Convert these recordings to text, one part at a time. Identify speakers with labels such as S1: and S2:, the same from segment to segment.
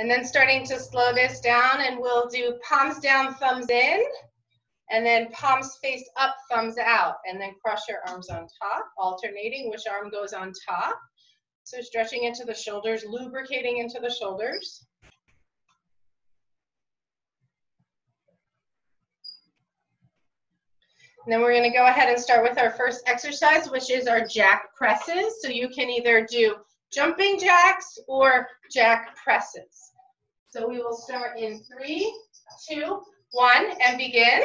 S1: And then starting to slow this down, and we'll do palms down, thumbs in, and then palms face up, thumbs out, and then cross your arms on top, alternating which arm goes on top. So stretching into the shoulders, lubricating into the shoulders. And then we're going to go ahead and start with our first exercise, which is our jack presses. So you can either do jumping jacks or jack presses. So we will start in 3, 2, 1, and begin.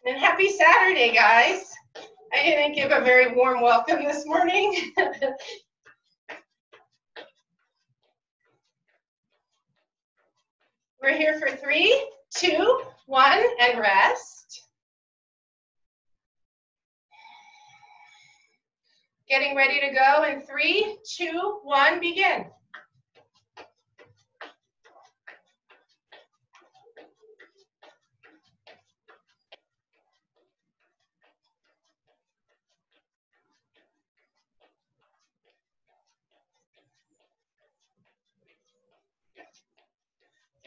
S1: And happy Saturday, guys. I didn't give a very warm welcome this morning. We're here for 3, 2, 1, and rest. Getting ready to go in 3, 2, 1, begin.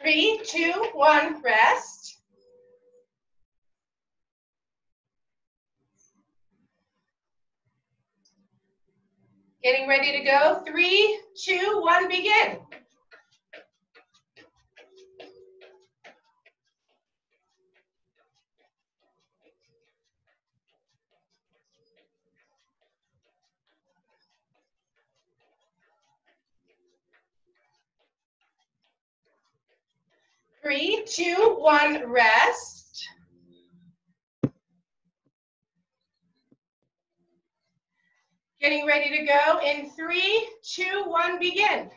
S1: Three, 2, 1, rest. Getting ready to go. 3, 2, 1, begin. Three, 2, 1, rest. Getting ready to go in 3, 2, 1, begin.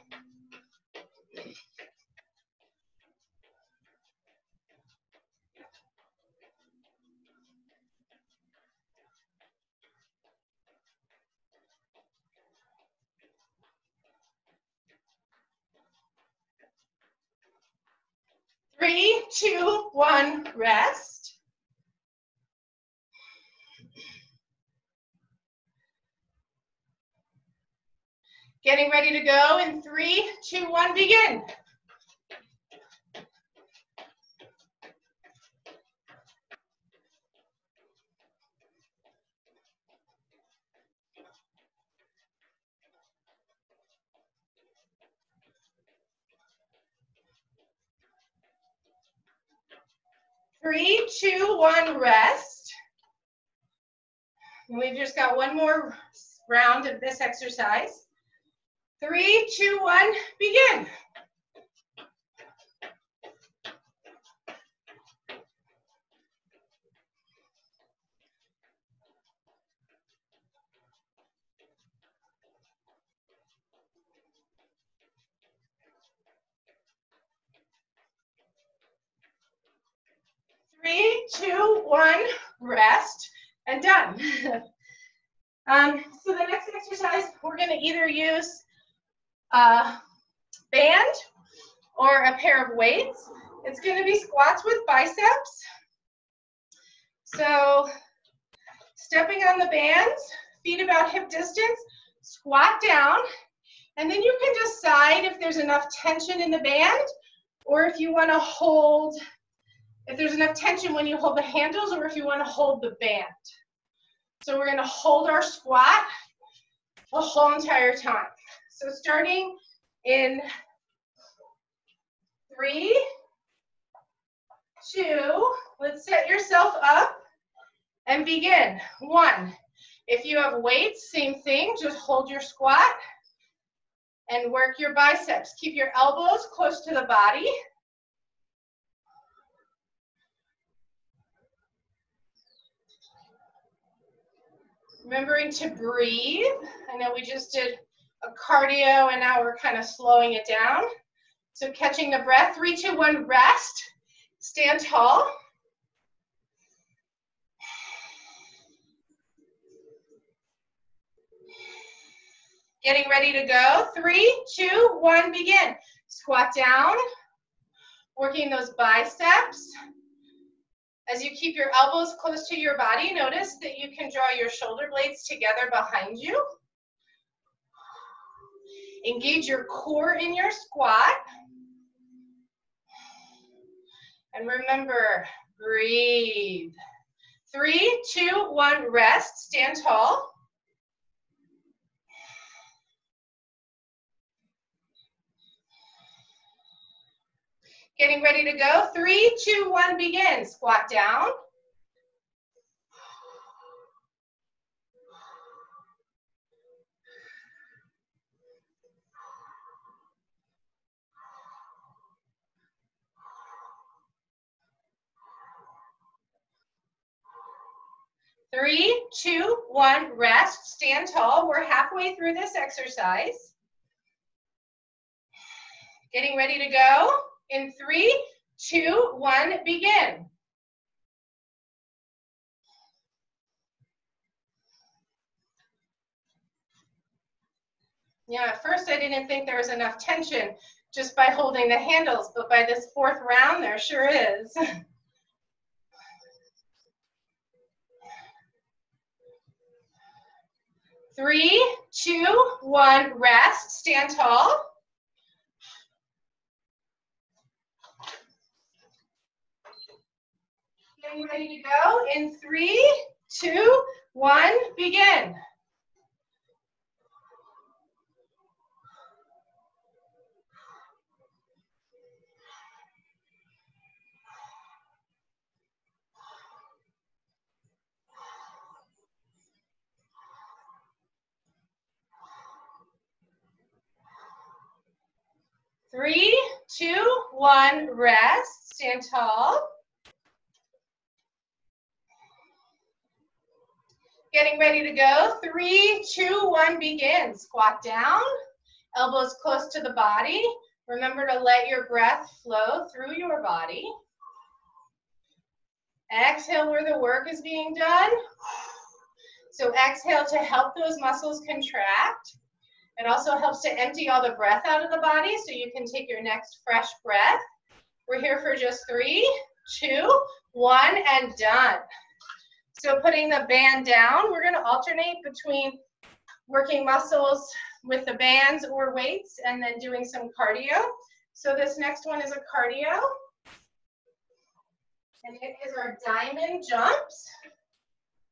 S1: Three, 2, 1, rest. Getting ready to go in 3, 2, 1, begin. Three, 2, 1, rest. And we've just got one more round of this exercise. 3, 2, 1, begin. Three, 2, 1, rest, and done. So the next exercise, we're going to either use a band or a pair of weights. It's going to be squats with biceps. So stepping on the bands, feet about hip distance, squat down, and then you can decide if there's enough tension in the band or if you want to hold, if there's enough tension when you hold the handles or if you want to hold the band. So we're going to hold our squat the whole entire time. So starting in 3, 2, let's set yourself up and begin. 1, if you have weights, same thing, just hold your squat and work your biceps. Keep your elbows close to the body. Remembering to breathe. I know we just did a cardio and now we're kind of slowing it down. So catching the breath, 3, 2, 1, rest. Stand tall. Getting ready to go. 3, 2, 1, begin. Squat down. Working those biceps. As you keep your elbows close to your body, notice that you can draw your shoulder blades together behind you. Engage your core in your squat. And remember, breathe. 3, 2, 1, rest, stand tall. Getting ready to go. 3, 2, 1, begin. Squat down. Three, two, one, rest, stand tall. We're halfway through this exercise. Getting ready to go. In 3, 2, 1, begin. Yeah, at first I didn't think there was enough tension just by holding the handles, but by this 4th round, there sure is. 3, 2, 1, rest, stand tall. Getting ready to go. In 3, 2, 1, begin. Three, two, one, rest, stand tall. Getting ready to go. 3, 2, 1, begin. Squat down, elbows close to the body. Remember to let your breath flow through your body. Exhale where the work is being done. So exhale to help those muscles contract. It also helps to empty all the breath out of the body so you can take your next fresh breath. We're here for just 3, 2, 1, and done. So putting the band down, we're going to alternate between working muscles with the bands or weights and then doing some cardio. So this next one is a cardio. And it is our diamond jumps.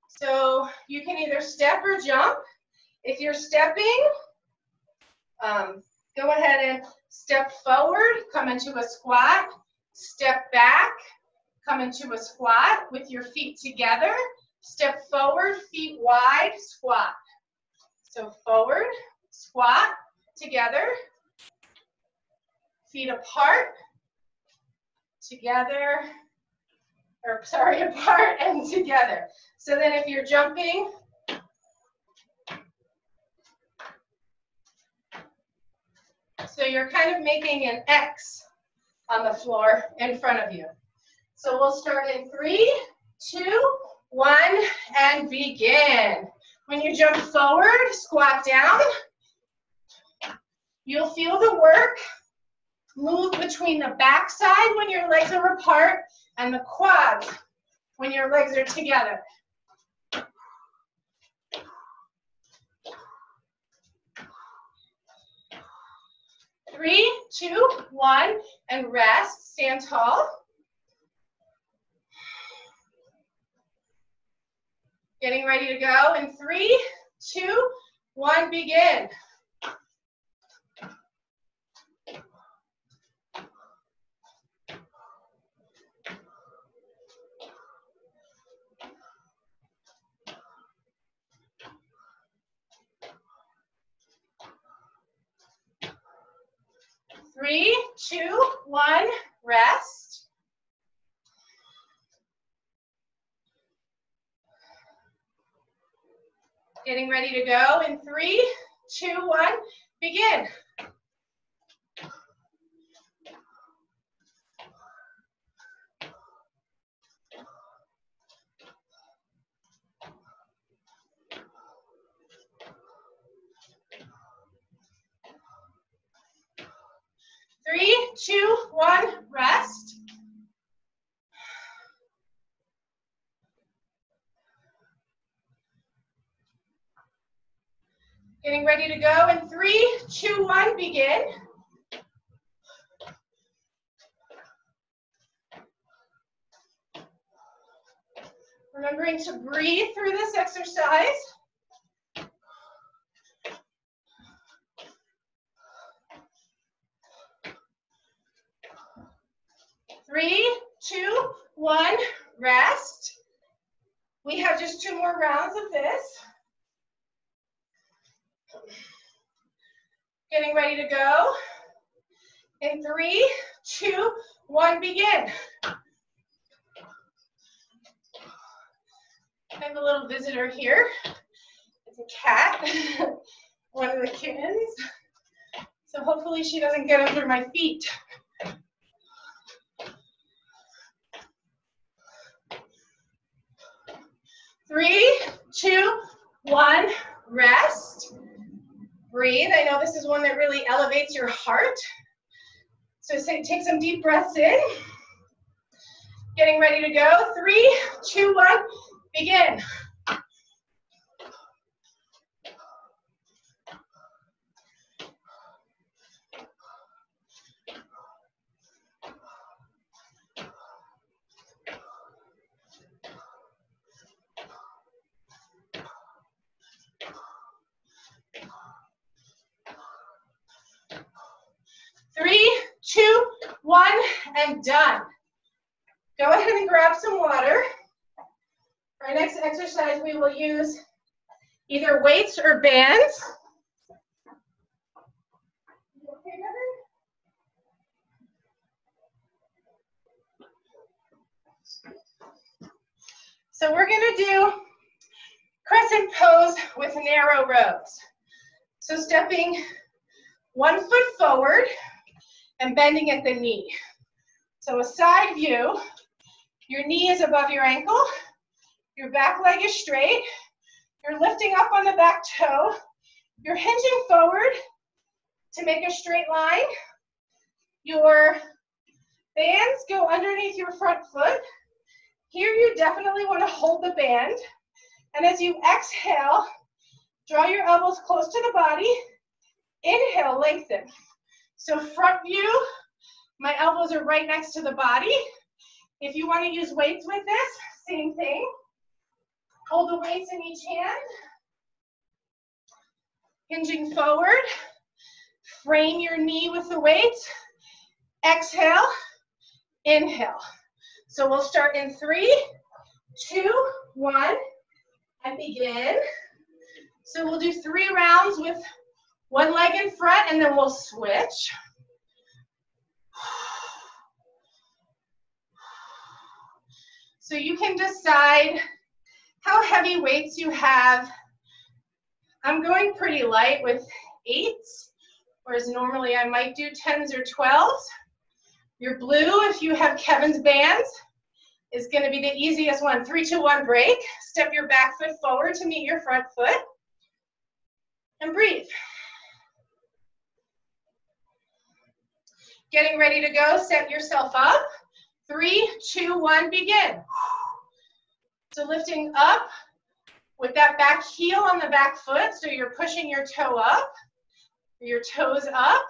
S1: So you can either step or jump. If you're stepping, go ahead and step forward, come into a squat, step back, come into a squat with your feet together, step forward, feet wide, squat. So forward, squat, together, feet apart, together, or sorry, apart and together. So then if you're jumping, so you're kind of making an X on the floor in front of you. So we'll start in 3, 2, 1, and begin. When you jump forward, squat down. You'll feel the work move between the back side when your legs are apart and the quads when your legs are together. 3, 2, 1, and rest. Stand tall. Getting ready to go in 3, 2, 1, begin. Three, 2, 1, rest. Getting ready to go in 3, 2, 1, begin. Three, 2, 1, rest. Getting ready to go in 3, 2, 1, begin. Remembering to breathe through this exercise. 3, 2, 1, rest. We have just 2 more rounds of this. Getting ready to go. In 3, 2, 1, begin. I have a little visitor here. It's a cat, one of the kittens. So hopefully she doesn't get under my feet. 3, 2, 1, rest. Breathe. I know this is one that really elevates your heart. So take some deep breaths in. Getting ready to go. 3, 2, 1, begin. Three, 2, 1, and done. Go ahead and grab some water. For our next exercise, we will use either weights or bands. You okay, Evan? So we're going to do crescent pose with narrow rows. So stepping 1 foot forward and bending at the knee. So a side view, your knee is above your ankle, your back leg is straight, you're lifting up on the back toe, you're hinging forward to make a straight line, your bands go underneath your front foot. Here you definitely want to hold the band, and as you exhale, draw your elbows close to the body, inhale, lengthen. So front view, my elbows are right next to the body. If you want to use weights with this, same thing. Hold the weights in each hand. Hinging forward. Frame your knee with the weights. Exhale, inhale. So we'll start in 3, 2, 1, and begin. So we'll do 3 rounds with 1 leg in front, and then we'll switch. So you can decide how heavy weights you have. I'm going pretty light with 8s, whereas normally I might do 10s or 12s. Your blue, if you have Kevin's bands, is going to be the easiest one. 3, 2, 1, break. Step your back foot forward to meet your front foot. And breathe. Getting ready to go, set yourself up. 3, 2, 1, begin. So lifting up with that back heel on the back foot, so you're pushing your toe up, your toes up,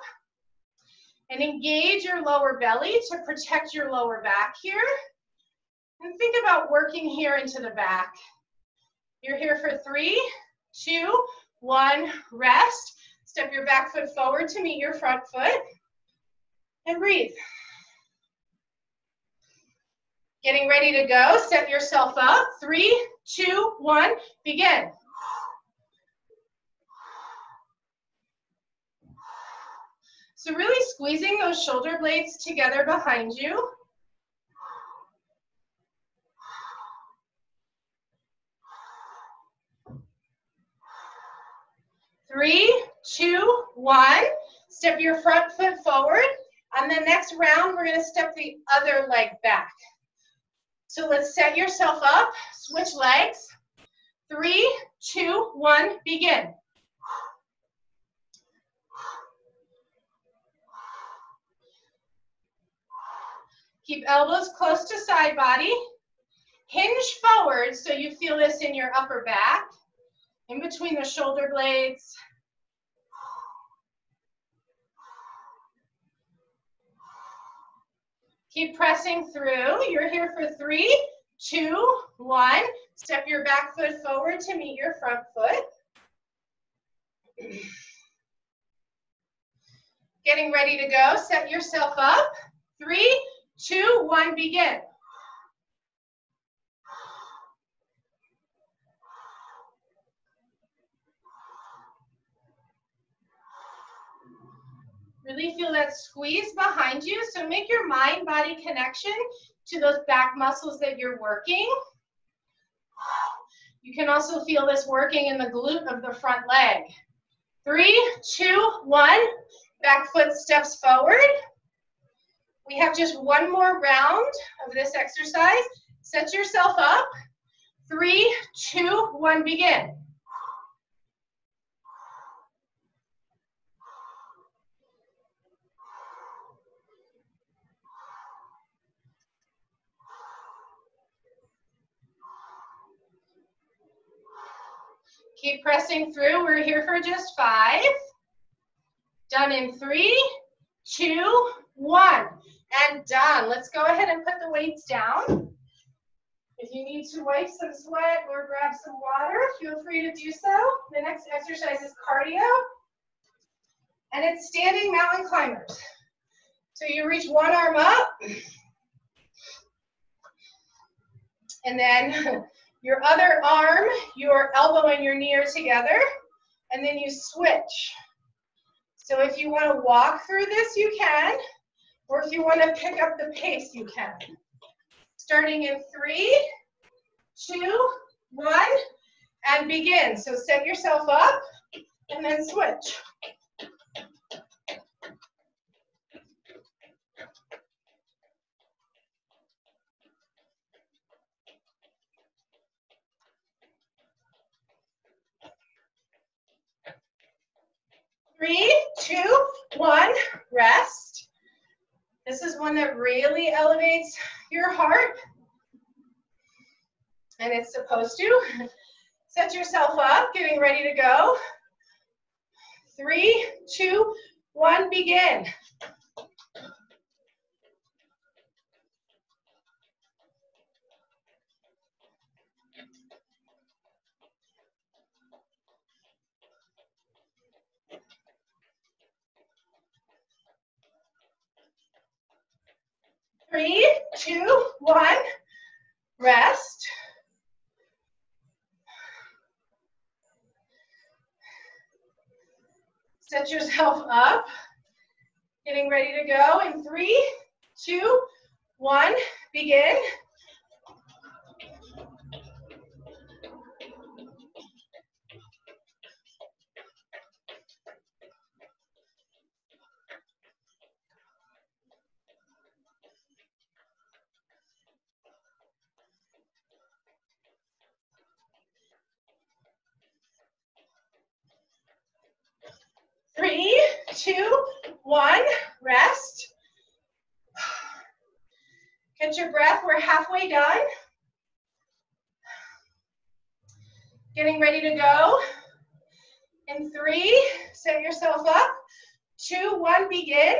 S1: and engage your lower belly to protect your lower back here. And think about working here into the back. You're here for 3, 2, 1, rest. Step your back foot forward to meet your front foot. And breathe. Getting ready to go, set yourself up. 3, 2, 1, begin. So really squeezing those shoulder blades together behind you. Three, 2, 1. Step your front foot forward. On the next round, we're going to step the other leg back. So let's set yourself up. Switch legs. 3, 2, 1, begin. Keep elbows close to side body. Hinge forward so you feel this in your upper back, in between the shoulder blades. Keep pressing through. You're here for 3, 2, 1. Step your back foot forward to meet your front foot. Getting ready to go. Set yourself up. 3, 2, 1, begin. Really feel that squeeze behind you. So make your mind-body connection to those back muscles that you're working. You can also feel this working in the glute of the front leg. 3, 2, 1. Back foot steps forward. We have just one more round of this exercise. Set yourself up. 3, 2, 1, begin. Keep pressing through. We're here for just 5. Done in 3, 2, 1. And done. Let's go ahead and put the weights down. If you need to wipe some sweat or grab some water, feel free to do so. The next exercise is cardio. And it's standing mountain climbers. So you reach one arm up. And then your other arm, your elbow and your knee are together, and then you switch. So if you want to walk through this, you can, or if you want to pick up the pace, you can. Starting in 3, 2, 1, and begin. So set yourself up, and then switch. Three, 2, 1, rest. This is one that really elevates your heart, and it's supposed to. Set yourself up, getting ready to go. 3, 2, 1, begin. Three, 2, 1, rest. Set yourself up, getting ready to go in 3, 2, 1, begin. Three, 2, 1, rest. Catch your breath, we're halfway done. Getting ready to go. In 3, set yourself up. 2, 1, begin.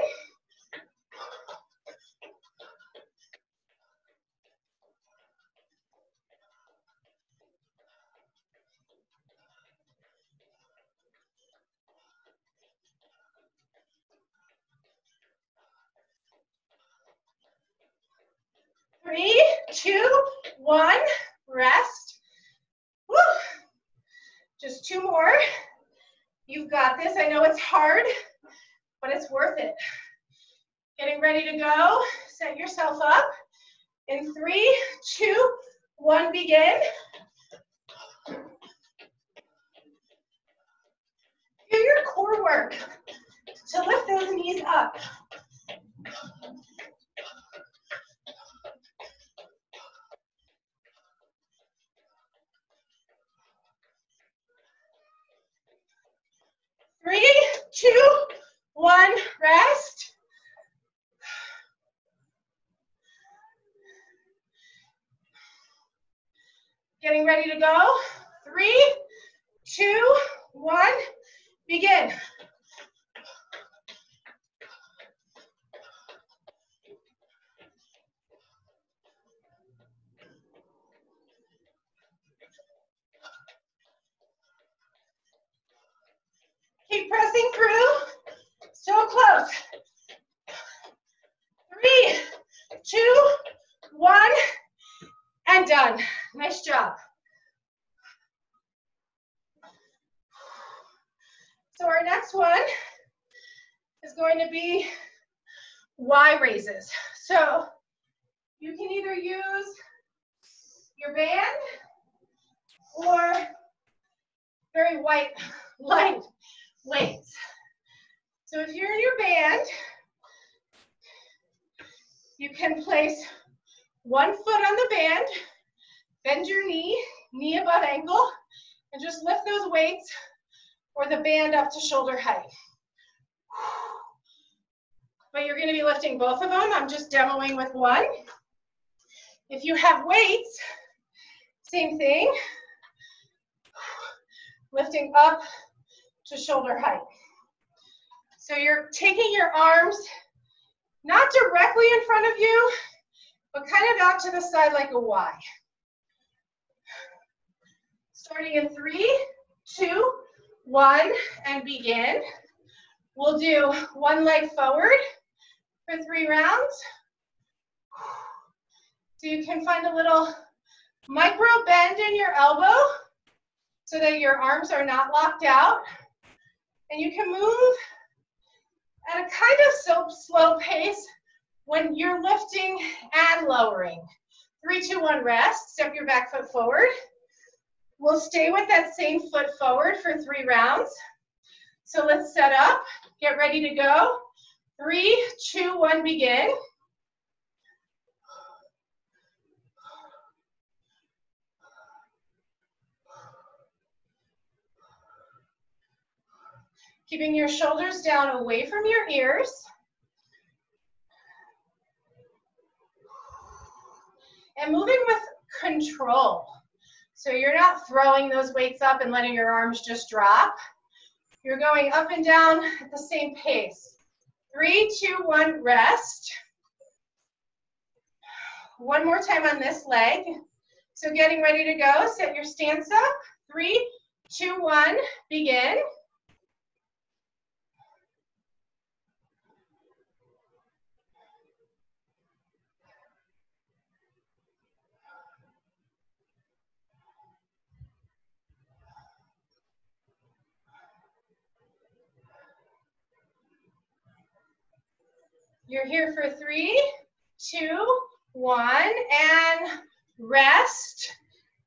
S1: Three, 2, 1, rest. Woo. Just 2 more. You've got this. I know it's hard, but it's worth it. Getting ready to go. Set yourself up. In 3, 2, 1, begin. Do your core work to lift those knees up. Three, 2, 1, rest. Getting ready to go. 3, 2, 1, begin. pressing through. So close. 3, 2, 1, and done. Nice job. So our next one is going to be Y raises. So you can either use your band or very light weights. So if you're in your band, you can place one foot on the band, bend your knee above ankle, and just lift those weights or the band up to shoulder height. But you're going to be lifting both of them. I'm just demoing with one. If you have weights, same thing. Lifting up to shoulder height. So you're taking your arms not directly in front of you, but kind of out to the side like a Y. Starting in 3, 2, 1, and begin. We'll do one leg forward for 3 rounds. So you can find a little micro bend in your elbow so that your arms are not locked out. And you can move at a kind of slow pace when you're lifting and lowering. 3, 2, 1, rest. Step your back foot forward. We'll stay with that same foot forward for 3 rounds. So let's set up, get ready to go. 3, 2, 1, begin. Keeping your shoulders down away from your ears. And moving with control. So you're not throwing those weights up and letting your arms just drop. You're going up and down at the same pace. 3, 2, 1, rest. One more time on this leg. So getting ready to go, set your stance up. 3, 2, 1, begin. You're here for 3, 2, 1, and rest.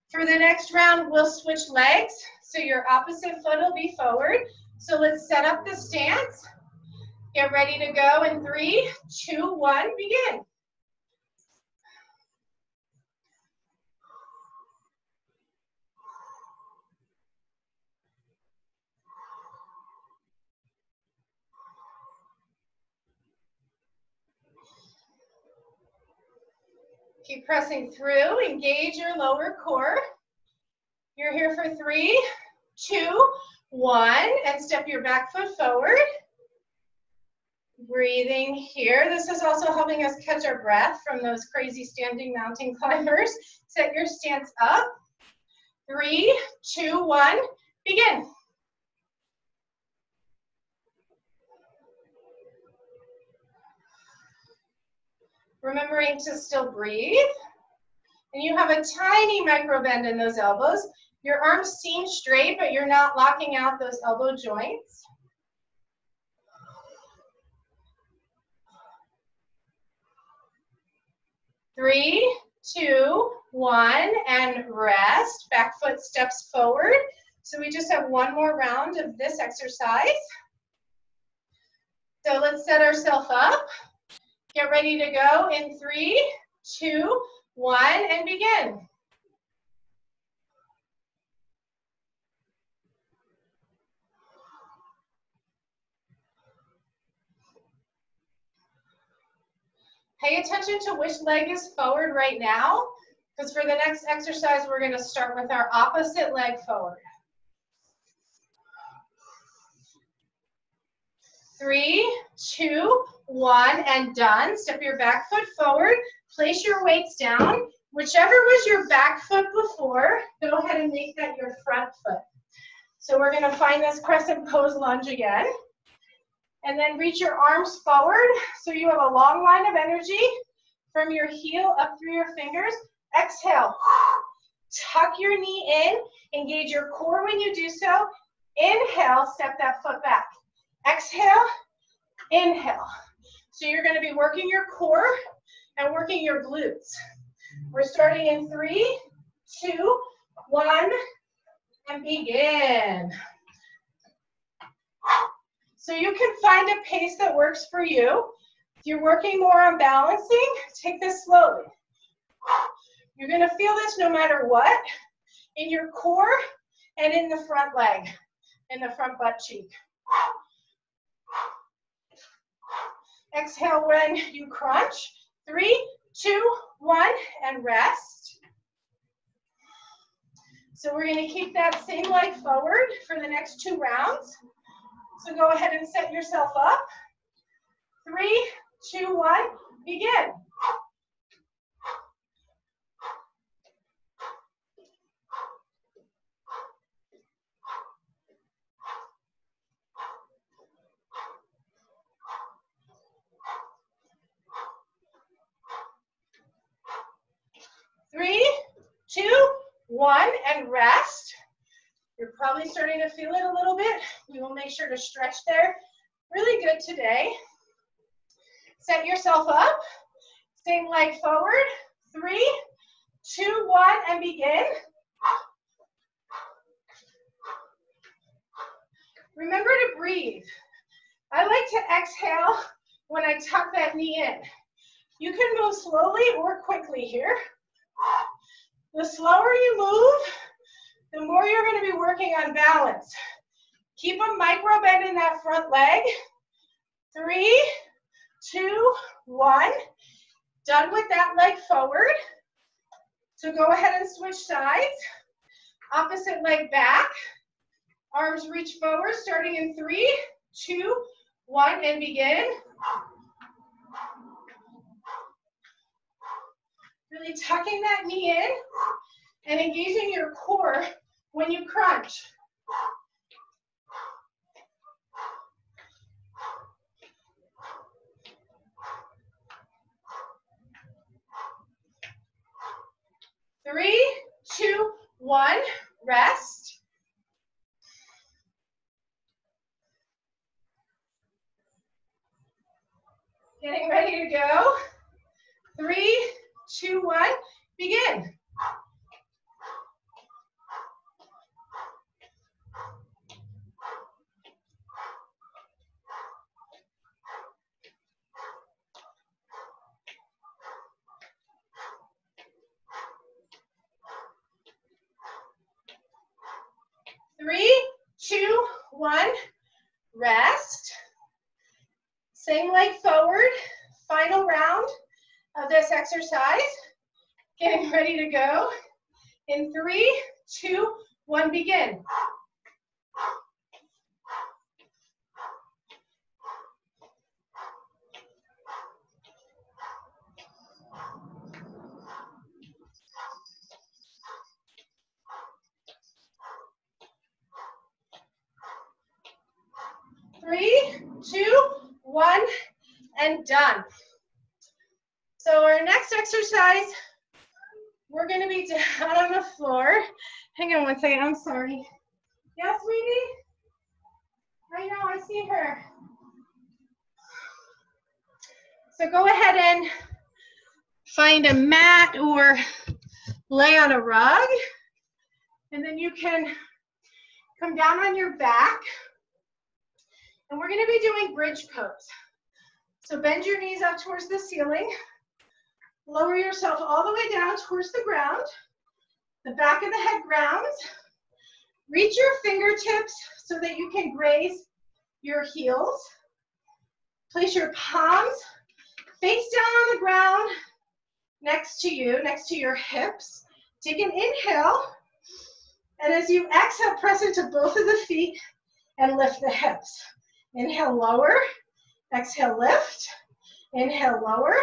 S1: For the next round, we'll switch legs. So your opposite foot will be forward. So let's set up the stance. Get ready to go in 3, 2, 1, begin. Keep pressing through, engage your lower core. You're here for 3, 2, 1, and step your back foot forward. Breathing here. This is also helping us catch our breath from those crazy standing mountain climbers. Set your stance up. 3, 2, 1, begin. Remembering to still breathe. And you have a tiny micro bend in those elbows. Your arms seem straight, but you're not locking out those elbow joints. Three, 2, 1, and rest. Back foot steps forward. So we just have one more round of this exercise. So let's set ourselves up. Get ready to go in 3, 2, 1, and begin. Pay attention to which leg is forward right now, because for the next exercise, we're going to start with our opposite leg forward. 3, 2, 1, and done. Step your back foot forward. Place your weights down. Whichever was your back foot before, go ahead and make that your front foot. So we're gonna find this crescent pose lunge again. And then reach your arms forward so you have a long line of energy from your heel up through your fingers. Exhale. Tuck your knee in. Engage your core when you do so. Inhale, step that foot back. Exhale, inhale. So you're going to be working your core and working your glutes. We're starting in 3, 2, 1, and begin. So you can find a pace that works for you. If you're working more on balancing, take this slowly. You're going to feel this no matter what in your core and in the front leg, in the front butt cheek. Exhale when you crunch. 3, 2, 1, and rest. So we're going to keep that same leg forward for the next 2 rounds. So go ahead and set yourself up. 3, 2, 1, begin. Three, 2, 1, and rest. You're probably starting to feel it a little bit. We will make sure to stretch there. Really good today. Set yourself up. Same leg forward. 3, 2, 1, and begin. Remember to breathe. I like to exhale when I tuck that knee in. You can move slowly or quickly here. The slower you move, the more you're going to be working on balance. Keep a micro bend in that front leg. 3, 2, 1. Done with that leg forward. So go ahead and switch sides. Opposite leg back. Arms reach forward, starting in 3, 2, 1, and begin. Really tucking that knee in and engaging your core when you crunch. Three, 2, 1, rest. Getting ready to go. 3, 2, 1, begin. Three, 2, 1, rest. Same leg forward. Final round of this exercise. Getting ready to go. In 3, 2, 1, begin. Three, 2, 1, and done. So our next exercise, we're going to be down on the floor. Hang on one second, I'm sorry. Yes, sweetie? I know, I see her. So go ahead and find a mat or lay on a rug. And then you can come down on your back. And we're going to be doing bridge pose. So bend your knees up towards the ceiling. Lower yourself all the way down towards the ground. The back of the head grounds. Reach your fingertips so that you can graze your heels. Place your palms face down on the ground next to you, next to your hips. Take an inhale. And as you exhale, press into both of the feet and lift the hips. Inhale, lower. Exhale, lift. Inhale, lower.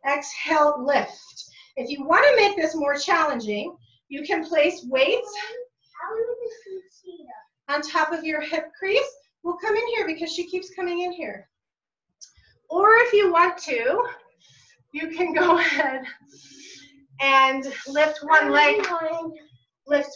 S1: Exhale, lift. If you want to make this more challenging, you can place weights. on top of your hip crease. We'll come in here because she keeps coming in here. Or if you want to, you can go ahead and lift one leg. Lift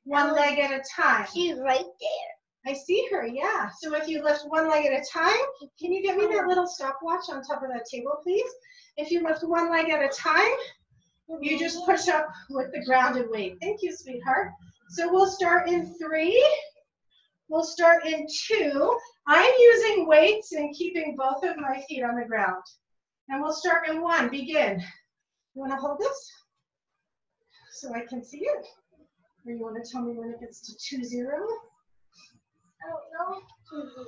S1: one leg at a time.
S2: She's right there.
S1: I see her, yeah. So if you lift one leg at a time, can you get me that little stopwatch on top of that table, please? If you lift one leg at a time, you just push up with the grounded weight. Thank you, sweetheart. So we'll start in 3. We'll start in 2. I'm using weights and keeping both of my feet on the ground. And we'll start in 1. Begin. You want to hold this so I can see it? Or you want to tell me when it gets to 2-0?
S2: I don't know. 2-0.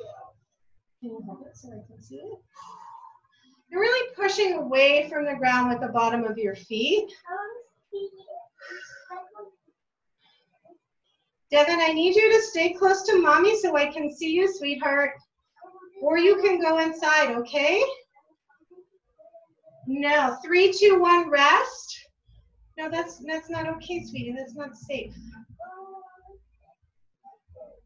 S1: Can you hold it so I can see it? You're really pushing away from the ground with the bottom of your feet. Devin, I need you to stay close to mommy so I can see you, sweetheart. Or you can go inside, okay? No, 3, 2, 1, rest. No, that's not okay, sweetie. That's not safe.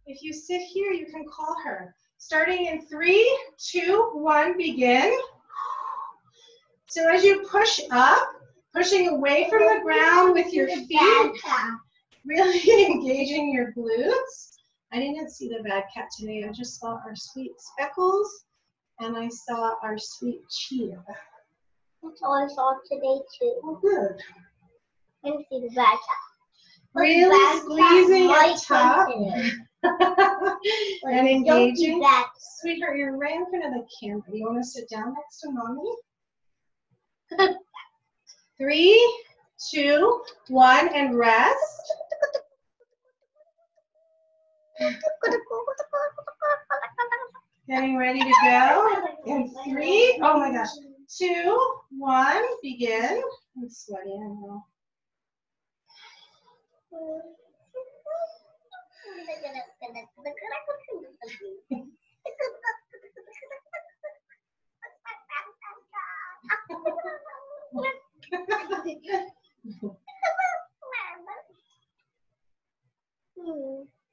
S1: If you sit here, you can call her. Starting in 3, 2, 1, begin. So as you push up, pushing away from the ground with your feet, really engaging your glutes. I didn't see the bad cat today. I just saw our sweet Speckles, and I saw our sweet Chia.
S2: That's all I saw today, too.
S1: Oh, good.
S2: I didn't see the bad cat.
S1: Really squeezing it top. And engaging. Sweetheart, you're right in front of the camera. You want to sit down next to mommy? 3, 2, 1, and rest. Getting ready to go. In 3, oh my gosh, 2, 1, begin. I'm sweaty, I know.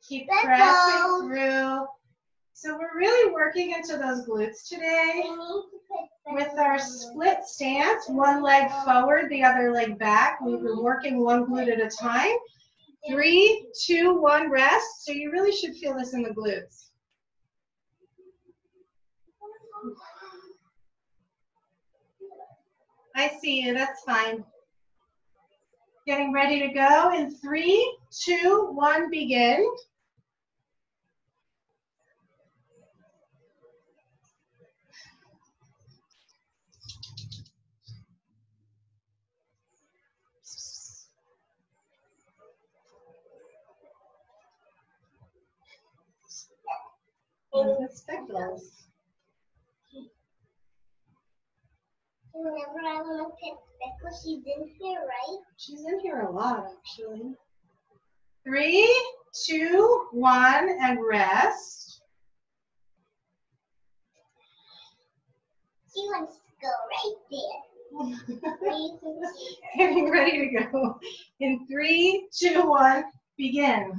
S1: Keep pressing through. So we're really working into those glutes today with our split stance, one leg forward, the other leg back. We've been working one glute at a time. 3, 2, 1, rest. So you really should feel this in the glutes. I see you, that's fine. Getting ready to go in 3, 2, 1, begin. That's Speckles.
S2: Whenever I want to pet Speckles, she's in here, right?
S1: She's in here a lot, actually. 3, 2, 1, and rest.
S2: She wants to go right there.
S1: Getting ready to go. In 3, 2, 1, begin.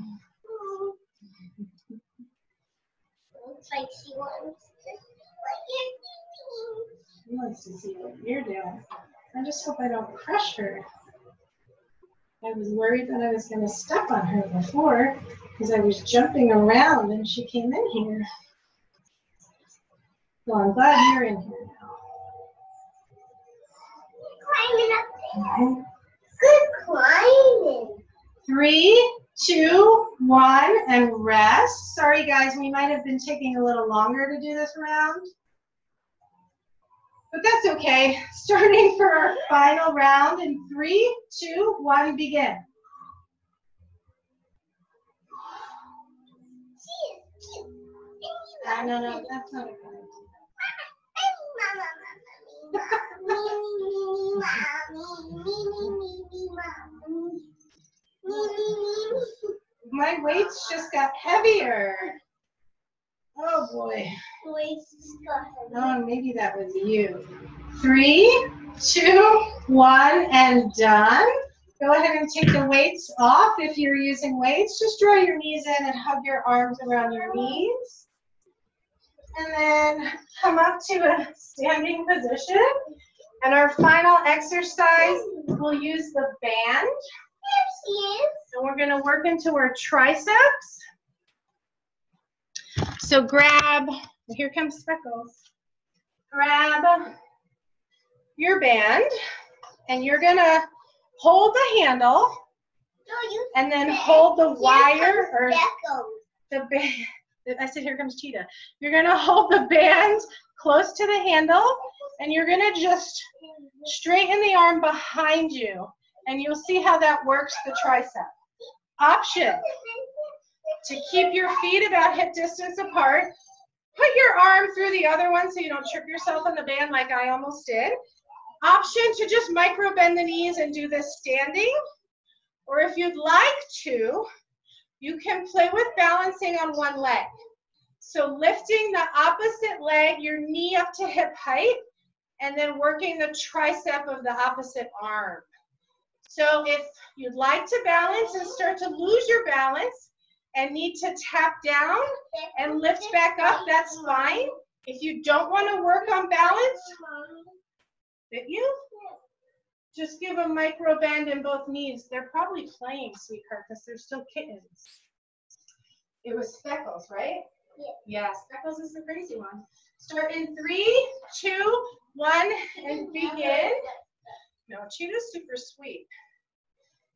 S2: Looks like she wants to see what you're doing.
S1: She wants to see what you're doing. I just hope I don't crush her. I was worried that I was going to step on her before because I was jumping around and she came in here. So I'm glad you're in here now.
S2: Climbing up there. Good climbing.
S1: 3, 2, 1, and rest. Sorry guys, we might have been taking a little longer to do this round. But that's okay. Starting for our final round in 3, 2, 1, begin. No, that's not a good My weights just got heavier. Oh boy. Oh, maybe that was you. 3, 2, 1, and done. Go ahead and take the weights off if you're using weights. Just draw your knees in and hug your arms around your knees. And then come up to a standing position. And our final exercise, we'll use the band. And we're going to work into our triceps. So grab, here comes Speckles. Grab your band, and you're going to hold the handle, and then hold the wire, or the band. I said, here comes Cheetah. You're going to hold the band close to the handle, and you're going to just straighten the arm behind you, and you'll see how that works the tricep. Option, to keep your feet about hip distance apart. Put your arm through the other one so you don't trip yourself on the band like I almost did. Option to just micro bend the knees and do this standing. Or if you'd like to, you can play with balancing on one leg. So lifting the opposite leg, your knee up to hip height, and then working the tricep of the opposite arm. So if you'd like to balance and start to lose your balance and need to tap down and lift back up, that's fine. If you don't want to work on balance, did you? Just give a micro bend in both knees. They're probably playing, sweetheart, because they're still kittens. It was Speckles, right? Yeah, Speckles is the crazy one. Start in 3, 2, 1, and begin. No, Cheetah's super sweet.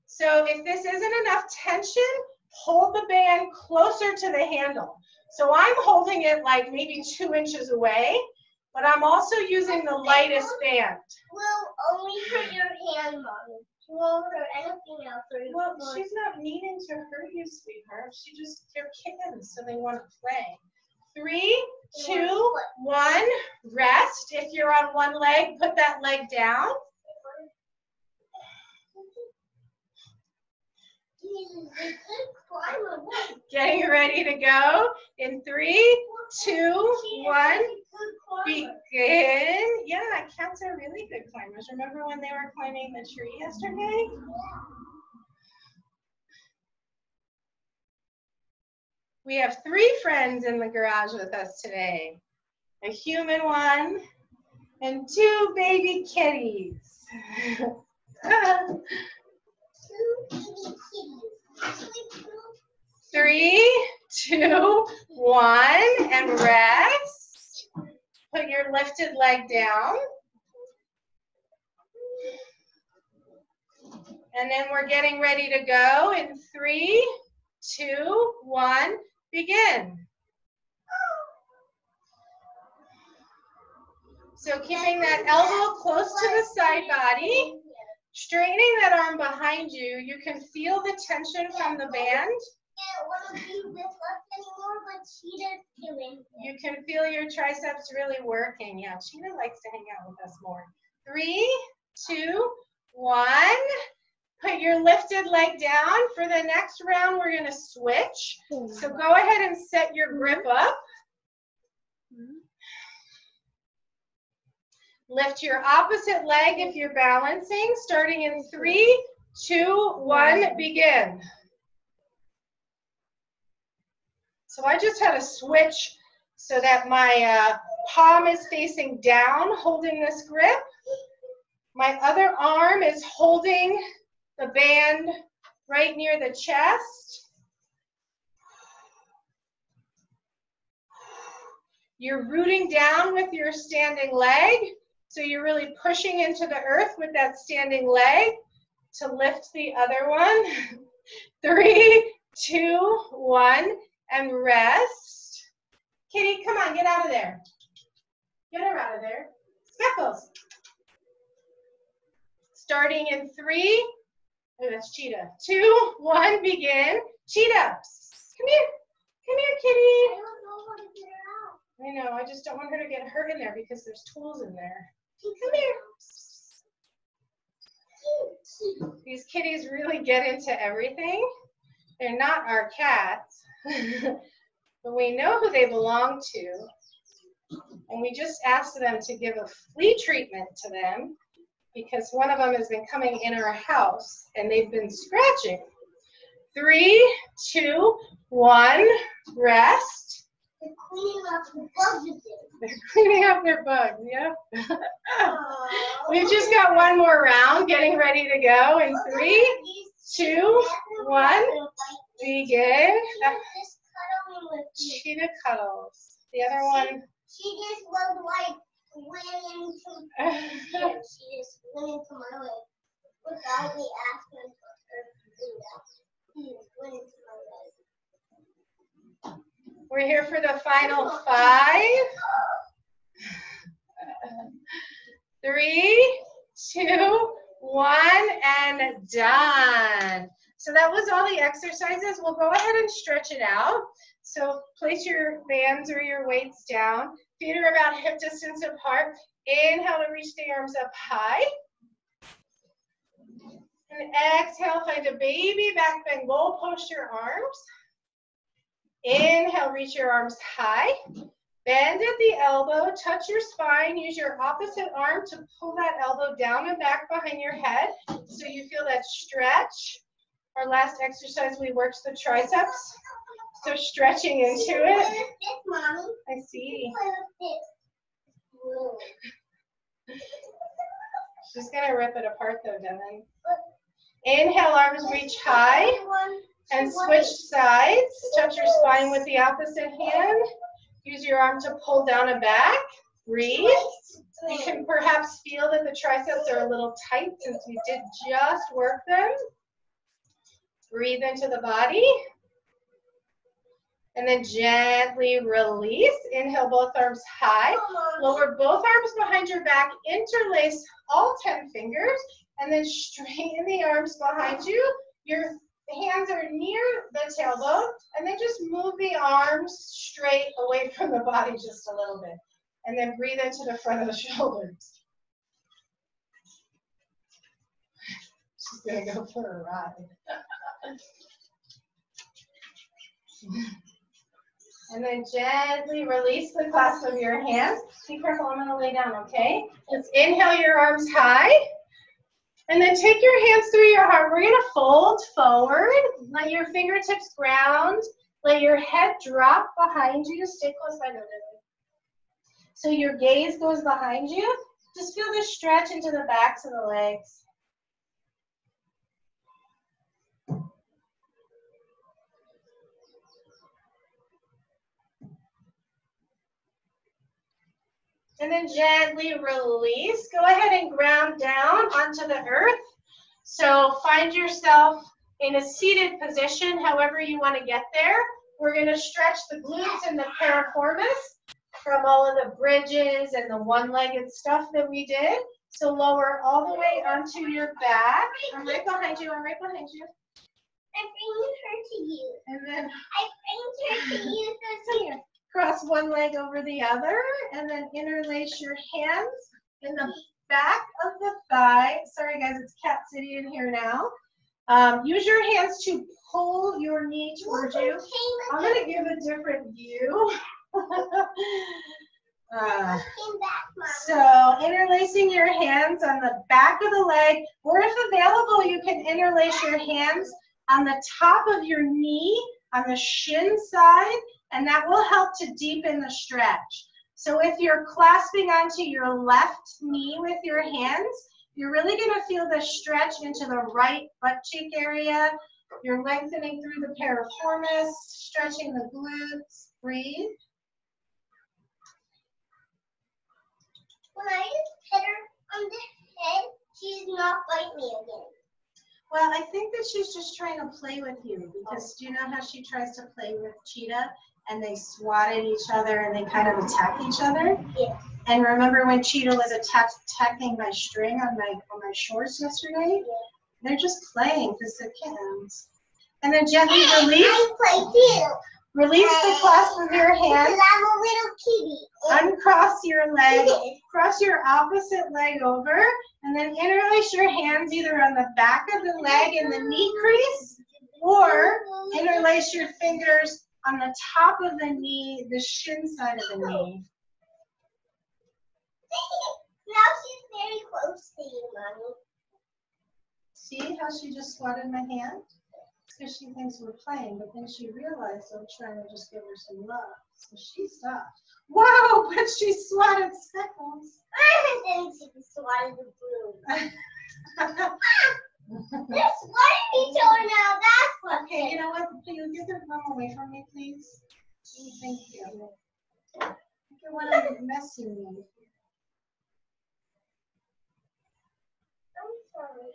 S1: So if this isn't enough tension, hold the band closer to the handle. So I'm holding it like maybe 2 inches away, but I'm also using the lightest band.
S2: Well, only for your hand, Mommy. Well, for anything else.
S1: Well, she's not meaning to hurt you, sweetheart. They're kittens, so they want to play. 3, 2, 1, rest. If you're on one leg, put that leg down. Getting ready to go in 3, 2, 1, begin. Yeah, cats are really good climbers. Remember when they were climbing the tree yesterday? We have 3 friends in the garage with us today. A human one and 2 baby kitties. 3, 2, 1, and rest. Put your lifted leg down. And then we're getting ready to go in 3, 2, 1, begin. So keeping that elbow close to the side body, straightening that arm behind you. You can feel the tension from the band. You can feel your triceps really working. Yeah, Cheetah likes to hang out with us more. 3, 2, 1. Put your lifted leg down. For the next round, we're going to switch. So go ahead and set your grip up. Lift your opposite leg if you're balancing. Starting in 3, 2, 1, begin. So I just had to switch so that my palm is facing down, holding this grip. My other arm is holding the band right near the chest. You're rooting down with your standing leg, so you're really pushing into the earth with that standing leg to lift the other one. 3, 2, 1, and rest. Kitty, come on, get out of there. Get her out of there. Speckles. Starting in 3, oh, that's Cheetah. 2, 1, begin. Cheetah. Come here. Come here, kitty.
S2: I don't know how to get her out.
S1: I know, I just don't want her to get hurt in there because there's tools in there. Come here. These kitties really get into everything. They're not our cats, but we know who they belong to. And we just asked them to give a flea treatment to them because one of them has been coming in our house and they've been scratching. 3, 2, 1, rest.
S2: They're cleaning up the bugs.
S1: They're cleaning up their bugs, yep. We've just got one more round, getting ready to go in 3, 2, 1, begin. Cheetah cuddles. The other one.
S2: She just was like, went into, she just went into my leg without me asking for her to do that. She just went into my leg.
S1: We're here for the final 5. 3, 2, 1, and done. So that was all the exercises. We'll go ahead and stretch it out. So place your bands or your weights down. Feet are about hip distance apart. Inhale to reach the arms up high. And exhale, find a baby back bend, goal post your arms. Inhale, reach your arms high. Bend at the elbow, touch your spine, use your opposite arm to pull that elbow down and back behind your head so you feel that stretch. Our last exercise, we worked the triceps, so stretching into it. I see. She's gonna rip it apart though, Devin. Inhale, arms reach high and switch sides. Touch your spine with the opposite hand. Use your arm to pull down and back. Breathe. You can perhaps feel that the triceps are a little tight since we did just work them. Breathe into the body. And then gently release. Inhale, both arms high. Lower both arms behind your back. Interlace all 10 fingers. And then straighten the arms behind you. Your hands are near the tailbone. And then just move the arms straight away from the body just a little bit. And then breathe into the front of the shoulders. She's going to go for a ride. And then gently release the clasp of your hands. Be careful, I'm going to lay down, okay? Let's inhale your arms high. And then take your hands through your heart. We're going to fold forward. Let your fingertips ground. Let your head drop behind you. Stay close by the middle. So your gaze goes behind you. Just feel the stretch into the backs of the legs. And then gently release. Go ahead and ground down onto the earth. So find yourself in a seated position, however you want to get there. We're going to stretch the glutes and the piriformis from all of the bridges and the one-legged stuff that we did. So lower all the way onto your back. I'm right behind you. I'm right behind you.
S2: I bring her to you.
S1: And then
S2: I bring her to you.
S1: come here. Cross one leg over the other, and then interlace your hands in the back of the thigh. Sorry guys, it's Cat City in here now. Use your hands to pull your knee towards you. I'm going to give a different view. So interlacing your hands on the back of the leg, or if available, you can interlace your hands on the top of your knee, on the shin side, and that will help to deepen the stretch. So if you're clasping onto your left knee with your hands, you're really going to feel the stretch into the right butt cheek area. You're lengthening through the piriformis, stretching the glutes. Breathe.
S2: When I just hit her on the head, she's not biting me again.
S1: Well, I think that she's just trying to play with you, because do you know how she tries to play with Cheetah? And they swat at each other and they kind of attack each other?
S2: Yeah.
S1: And remember when Cheetah was attacking my string on my shorts yesterday?
S2: Yeah.
S1: They're just playing because they're kittens. And then gently release.
S2: I play too.
S1: Release the clasp of your hand.
S2: Because I'm a little kitty.
S1: Uncross your leg. Cross your opposite leg over. And then interlace your hands either on the back of the leg in the knee crease, or interlace your fingers on the top of the knee, the shin side of the knee.
S2: Now she's very close to you, Mommy.
S1: See how she just swatted my hand? It's because she thinks we're playing, but then she realized I'm trying to just give her some love. So she stopped. Wow, but she swatted Speckles.
S2: I think she swatted the blue. They're swatting each other now. That's what.
S1: Okay, you know what? Please get the phone away from me, please. Thank you. You want to messing me.
S2: I'm sorry.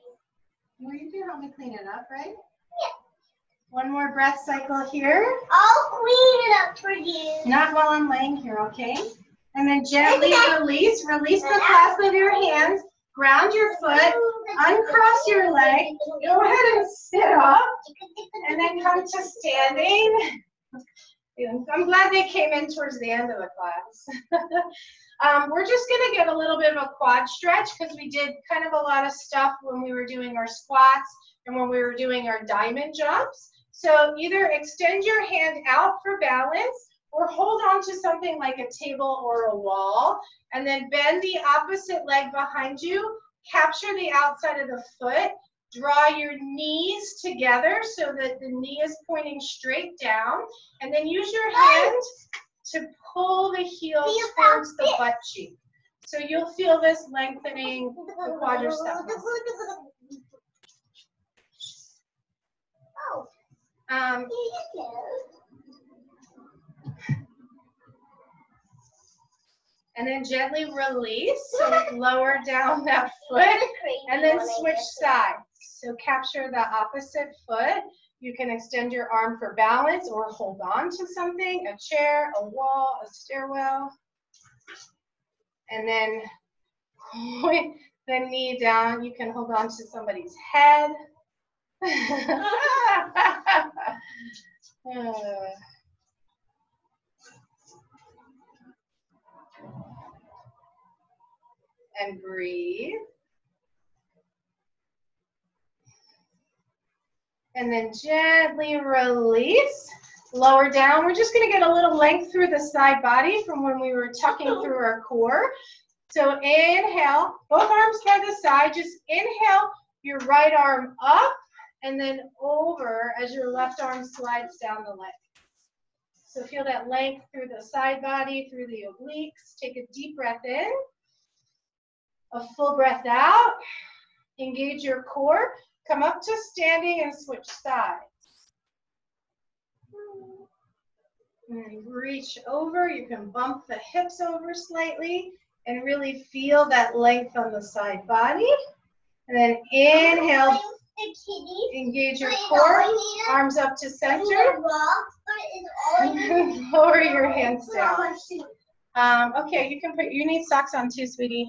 S1: Well, you can help me clean it up, right?
S2: Yeah.
S1: One more breath cycle here.
S2: I'll clean it up for you.
S1: Not while I'm laying here, okay? And then gently release. Release the clasp of your hands. Ground your foot. Uncross your leg. Go ahead and sit up. And then come to standing. I'm glad they came in towards the end of the class. We're just going to get a little bit of a quad stretch because we did kind of a lot of stuff when we were doing our squats and when we were doing our diamond jumps. So either extend your hand out for balance or hold on to something like a table or a wall, and then bend the opposite leg behind you, capture the outside of the foot, draw your knees together so that the knee is pointing straight down, and then use your hand to pull the heel towards the butt cheek. So you'll feel this lengthening the quadriceps muscle. And then gently release, so lower down that foot, and then switch sides. So capture the opposite foot. You can extend your arm for balance or hold on to something, a chair, a wall, a stairwell. And then point the knee down. You can hold on to somebody's head. And breathe. And then gently release. Lower down. We're just going to get a little length through the side body from when we were tucking through our core. So inhale, both arms by the side. Just inhale your right arm up and then over as your left arm slides down the leg. So feel that length through the side body, through the obliques. Take a deep breath in. A full breath out. Engage your core. Come up to standing and switch sides. And reach over. You can bump the hips over slightly and really feel that length on the side body. And then inhale. Engage your core. Arms up to center. Lower your hands down. Okay, you can put. You need socks on too, sweetie.